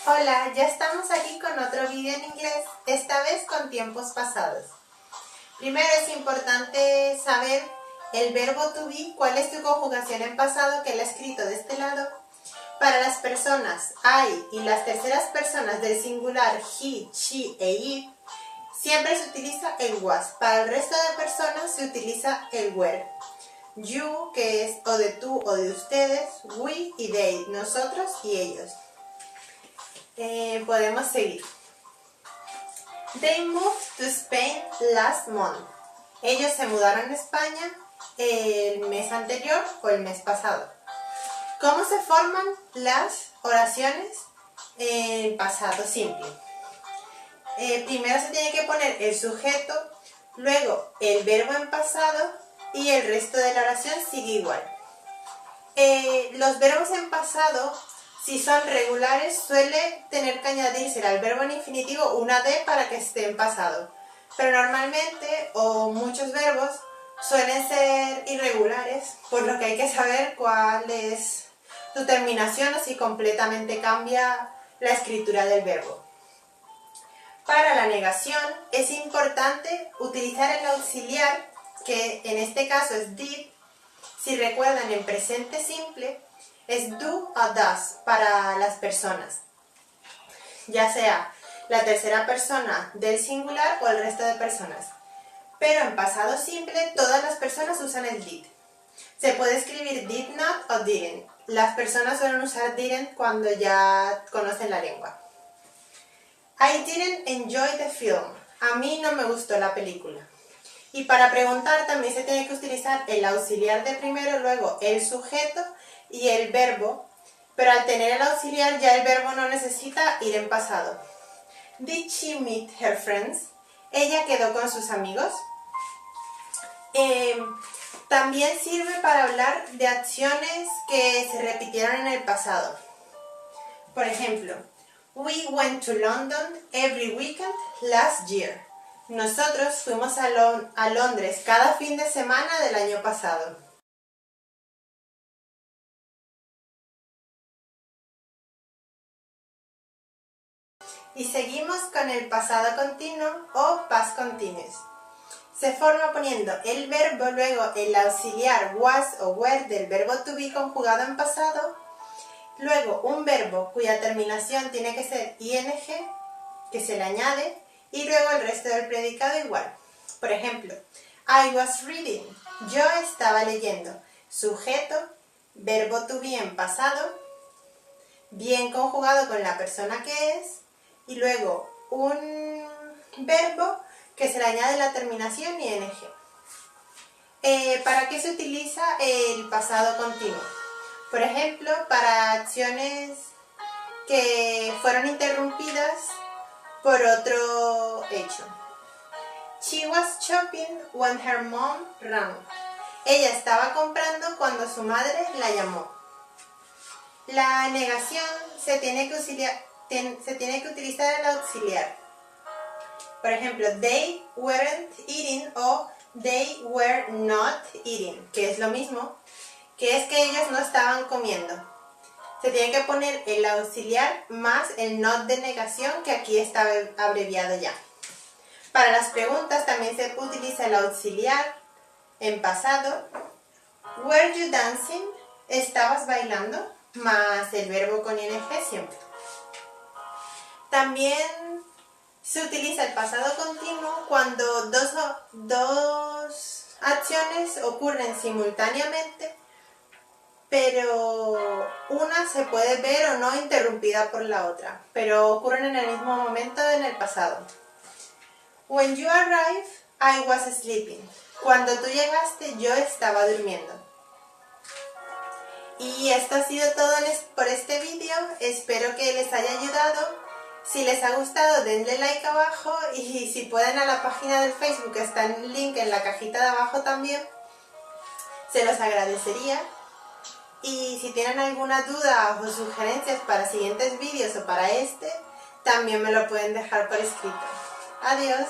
Hola, ya estamos aquí con otro vídeo en inglés, esta vez con tiempos pasados. Primero es importante saber el verbo to be, cuál es su conjugación en pasado, que lo he escrito de este lado. Para las personas I y las terceras personas del singular he, she e it, siempre se utiliza el was. Para el resto de personas se utiliza el were. You, que es o de tú o de ustedes, we y they, nosotros y ellos. Podemos seguir. They moved to Spain last month. Ellos se mudaron a España el mes anterior o el mes pasado. ¿Cómo se forman las oraciones en pasado simple? Primero se tiene que poner el sujeto, luego el verbo en pasado y el resto de la oración sigue igual. Los verbos en pasado, si son regulares, suele tener que añadirse al verbo en infinitivo una D para que esté en pasado. Pero normalmente, o muchos verbos, suelen ser irregulares, por lo que hay que saber cuál es su terminación o si completamente cambia la escritura del verbo. Para la negación es importante utilizar el auxiliar, que en este caso es did. Si recuerdan, en presente simple es do o does para las personas, ya sea la tercera persona del singular o el resto de personas. Pero en pasado simple todas las personas usan el did. Se puede escribir did not o didn't. Las personas suelen usar didn't cuando ya conocen la lengua. I didn't enjoy the film. A mí no me gustó la película. Y para preguntar también se tiene que utilizar el auxiliar de primero, luego el sujeto y el verbo, pero al tener el auxiliar ya el verbo no necesita ir en pasado. Did she meet her friends? Ella quedó con sus amigos. También sirve para hablar de acciones que se repitieron en el pasado. Por ejemplo, we went to London every weekend last year. Nosotros fuimos a Londres cada fin de semana del año pasado. Y seguimos con el pasado continuo o past continuous. Se forma poniendo el verbo, luego el auxiliar was o were del verbo to be conjugado en pasado, luego un verbo cuya terminación tiene que ser ing, que se le añade, y luego el resto del predicado igual. Por ejemplo, I was reading, yo estaba leyendo. Sujeto, verbo to be en pasado, bien conjugado con la persona que es, y luego un verbo que se le añade la terminación ing. ¿Para qué se utiliza el pasado continuo? Por ejemplo, para acciones que fueron interrumpidas por otro hecho. She was shopping when her mom rang. Ella estaba comprando cuando su madre la llamó. La negación se tiene que utilizar el auxiliar. Por ejemplo, they weren't eating o they were not eating, que es lo mismo, que es que ellos no estaban comiendo. Se tiene que poner el auxiliar más el not de negación, que aquí está abreviado ya. Para las preguntas también se utiliza el auxiliar en pasado. Were you dancing? ¿Estabas bailando? Más el verbo con ing siempre. También se utiliza el pasado continuo cuando dos acciones ocurren simultáneamente, pero una se puede ver o no interrumpida por la otra, pero ocurren en el mismo momento en el pasado. When you arrived, I was sleeping. Cuando tú llegaste, yo estaba durmiendo. Y esto ha sido todo por este vídeo. Espero que les haya ayudado. Si les ha gustado, denle like abajo, y si pueden a la página del Facebook, está el link en la cajita de abajo también, se los agradecería. Y si tienen alguna duda o sugerencias para siguientes vídeos o para este, también me lo pueden dejar por escrito. Adiós.